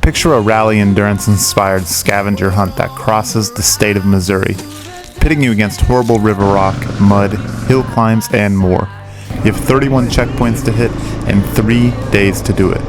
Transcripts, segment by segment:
Picture a rally endurance-inspired scavenger hunt that crosses the state of Missouri, pitting you against horrible river rock, mud, hill climbs, and more. You have 31 checkpoints to hit and 3 days to do it.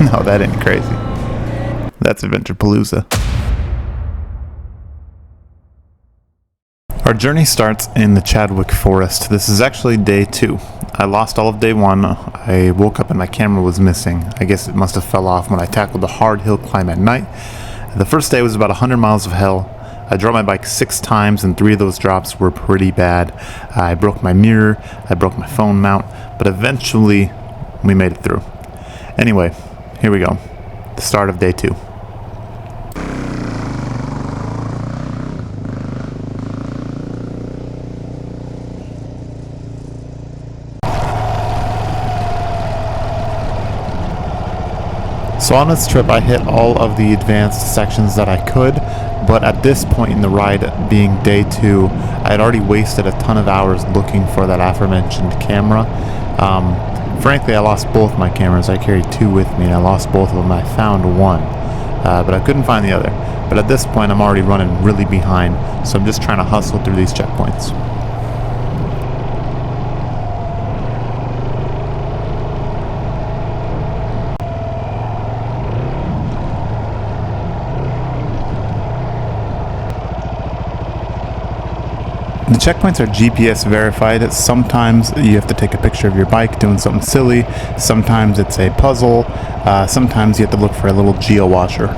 No, that ain't crazy. That's Adventure Palooza. Our journey starts in the Chadwick Forest. This is actually day 2. I lost all of day 1. I woke up and my camera was missing. I guess it must have fell off when I tackled the hard hill climb at night. The first day was about 100 miles of hell. I dropped my bike 6 times and 3 of those drops were pretty bad. I broke my mirror, I broke my phone mount, but eventually we made it through. Anyway, here we go. The start of day 2. So on this trip I hit all of the advanced sections that I could, but at this point in the ride, being day 2, I had already wasted a ton of hours looking for that aforementioned camera. Frankly, I lost both my cameras. I carried 2 with me and I lost both of them. I found one, but I couldn't find the other. But at this point I'm already running really behind, so I'm just trying to hustle through these checkpoints. The checkpoints are GPS verified. Sometimes you have to take a picture of your bike doing something silly. Sometimes it's a puzzle. Sometimes you have to look for a little geo-watcher.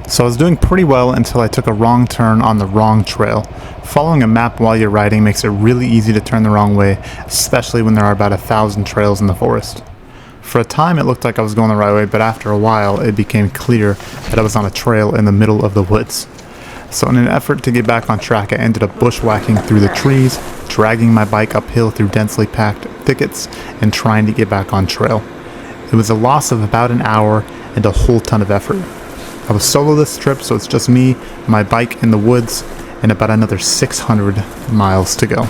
So I was doing pretty well until I took a wrong turn on the wrong trail. Following a map while you're riding makes it really easy to turn the wrong way, especially when there are about 1,000 trails in the forest. For a time it looked like I was going the right way, but after a while it became clear that I was on a trail in the middle of the woods. So in an effort to get back on track, I ended up bushwhacking through the trees, dragging my bike uphill through densely packed thickets, and trying to get back on trail. It was a loss of about an hour and a whole ton of effort. I was solo this trip, so it's just me, my bike in the woods, and about another 600 miles to go.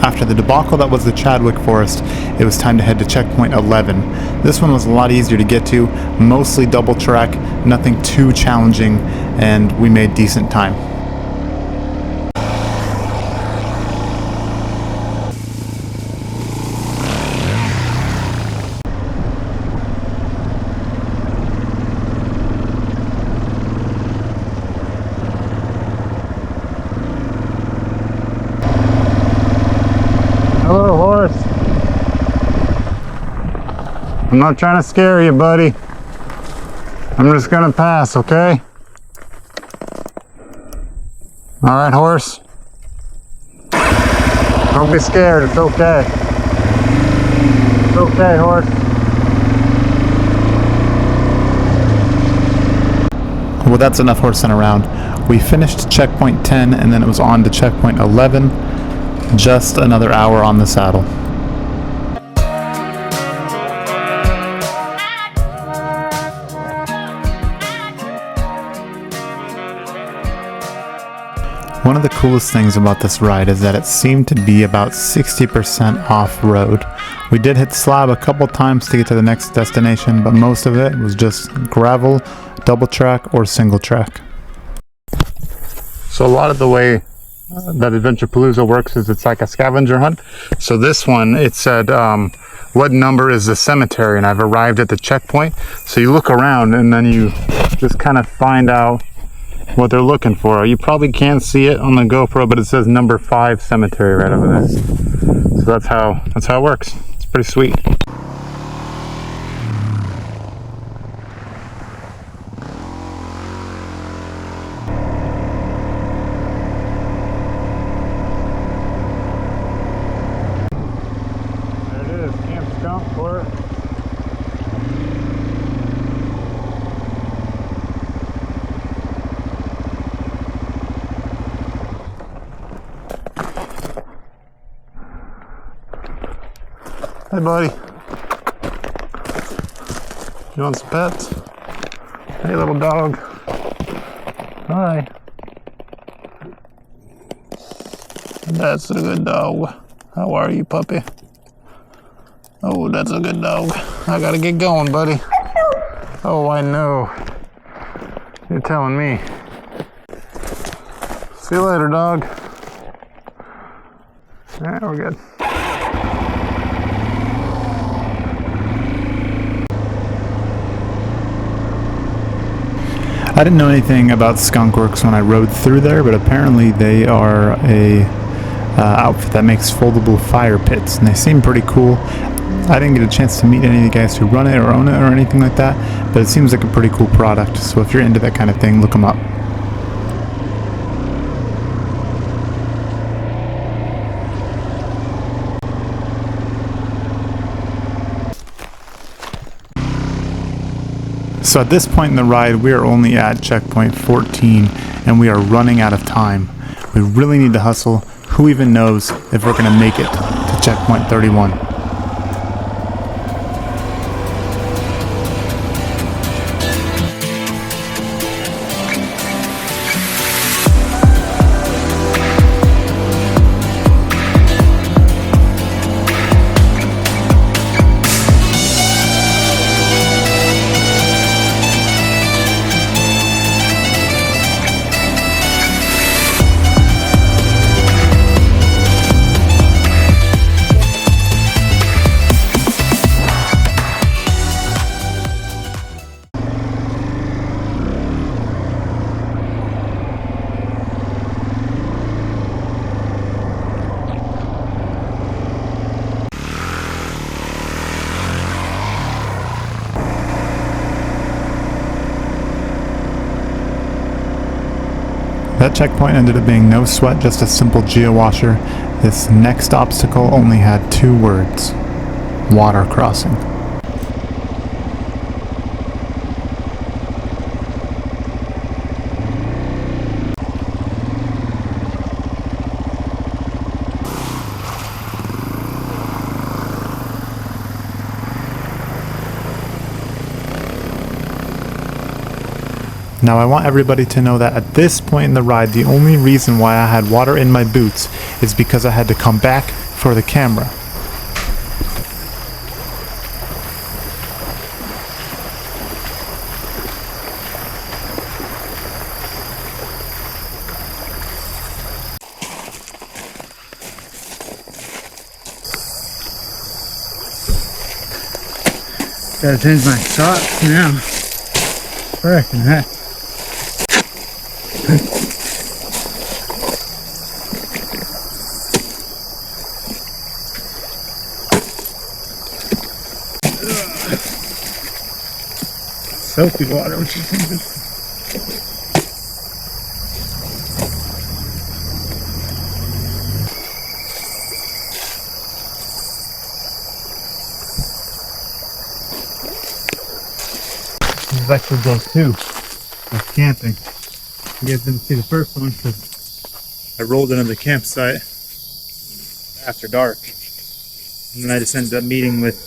After the debacle that was the Chadwick Forest, it was time to head to checkpoint 11. This one was a lot easier to get to, mostly double track, nothing too challenging, and we made decent time. Hello, horse. I'm not trying to scare you, buddy. I'm just gonna pass, okay? All right, horse. Don't be scared, it's okay. It's okay, horse. Well, that's enough horsing around. We finished checkpoint 10 and then it was on to checkpoint 11. Just another hour on the saddle. One of the coolest things about this ride is that it seemed to be about 60% off-road. We did hit slab a couple times to get to the next destination, but most of it was just gravel, double track, or single track. So a lot of the way that Adventure Palooza works is it's like a scavenger hunt. So this one, it said, what number is the cemetery? And I've arrived at the checkpoint. So you look around and then you just kind of find out what they're looking for. You probably can't see it on the GoPro, but it says number 5 cemetery right over there. So that's how it works. It's pretty sweet. Hey, buddy. You want some pets? Hey, little dog. Hi. That's a good dog. How are you, puppy? Oh, that's a good dog. I gotta get going, buddy. Oh, I know. You're telling me. See you later, dog. Alright, we're good. I didn't know anything about skunkworks when I rode through there, but apparently they are a outfit that makes foldable fire pits, and they seem pretty cool. I didn't get a chance to meet any of the guys who run it or own it or anything like that, but it seems like a pretty cool product, so if you're into that kind of thing, look them up. So at this point in the ride, we are only at checkpoint 14, and we are running out of time. We really need to hustle. Who even knows if we're going to make it to checkpoint 31? That checkpoint ended up being no sweat, just a simple geo-washer. This next obstacle only had 2 words: water crossing. Now I want everybody to know that at this point in the ride, the only reason why I had water in my boots is because I had to come back for the camera. Gotta change my socks now. Frickin' heck. Soapy water, what you thinking? There's actually those 2. That's camping. You guys didn't see the first one because I rolled into the campsite after dark. And then I just ended up meeting with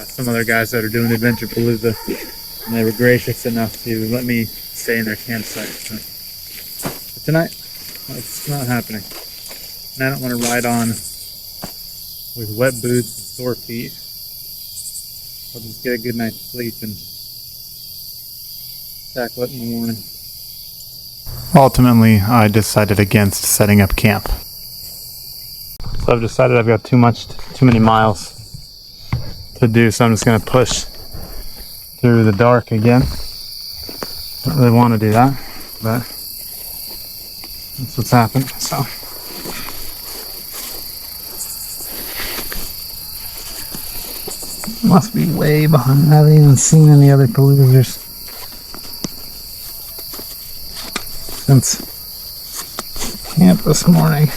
some other guys that are doing Adventure Palooza. And they were gracious enough to let me stay in their campsite. So, but tonight, it's not happening. And I don't want to ride on with wet boots and sore feet. I'll just get a good night's sleep and tackle it in the morning. Ultimately, I decided against setting up camp. So I've decided I've got too many miles to do, so I'm just going to push through the dark again. Don't really want to do that, but that's what's happened. So must be way behind. I haven't even seen any other paloozers since camp this morning.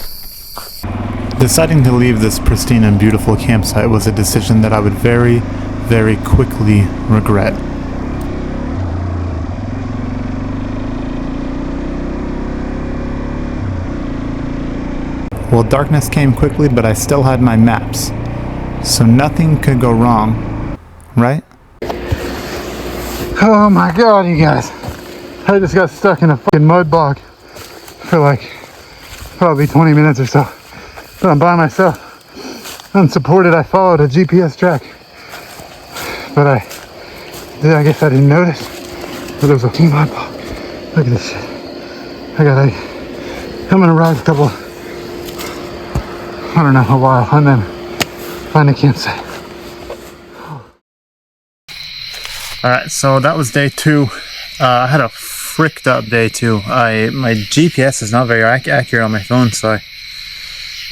Deciding to leave this pristine and beautiful campsite was a decision that I would very, very quickly regret. Well, darkness came quickly, but I still had my maps. So nothing could go wrong, right? Oh my god, you guys. I just got stuck in a fucking mud bog for like probably 20 minutes or so. But I'm by myself, unsupported. I followed a GPS track, but I guess I didn't notice that there was a fucking mud bog. Look at this shit. I'm gonna ride a couple, I don't know, a while, and then find a campsite. Alright, so that was day 2. I had a fricked up day 2. My GPS is not very accurate on my phone, so I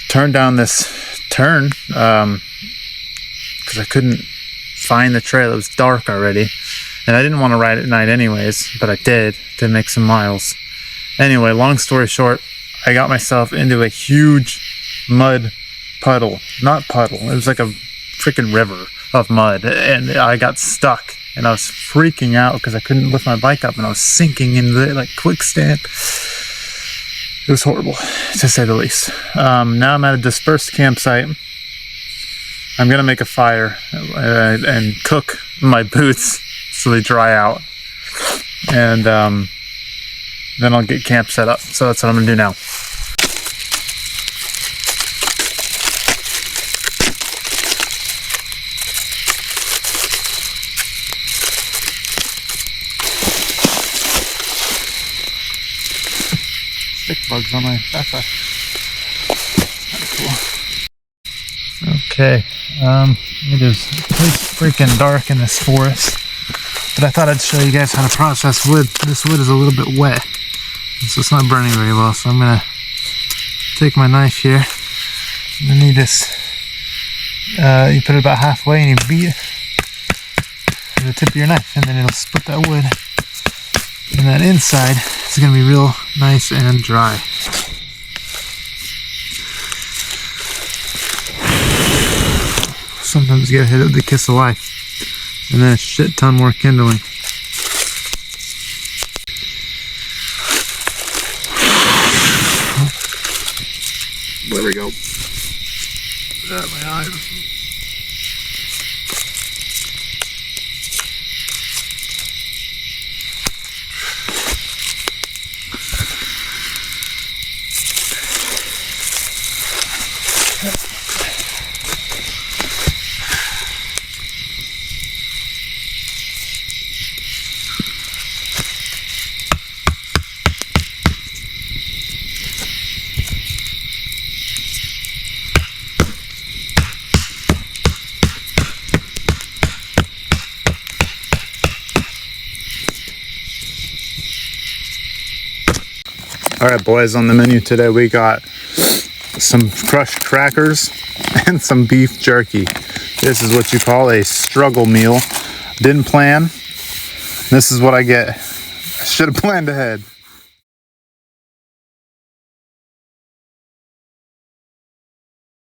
turned down this turn because I couldn't find the trail. It was dark already, and I didn't want to ride at night anyways, but I did to make some miles. Anyway, long story short, I got myself into a huge mud puddle. Not puddle, it was like a freaking river of mud, and I got stuck. And I was freaking out because I couldn't lift my bike up, and I was sinking into it like quicksand. It was horrible, to say the least. Now I'm at a dispersed campsite. I'm gonna make a fire and cook my boots so they dry out, and then I'll get camp set up. So that's what I'm gonna do now. Stick bugs on my backpack. Kind of cool. Okay, it is freaking dark in this forest, but I thought I'd show you guys how to process wood. This wood is a little bit wet, so it's not burning very well. So I'm gonna take my knife here. And then you just you put it about halfway and you beat it with the tip of your knife, and then it'll split that wood. And that inside is going to be real nice and dry. Sometimes you gotta hit it with the kiss of life, and then a shit ton more kindling. There we go. My eye. Alright boys, on the menu today we got some crushed crackers and some beef jerky. This is what you call a struggle meal. Didn't plan. This is what I get. I should have planned ahead.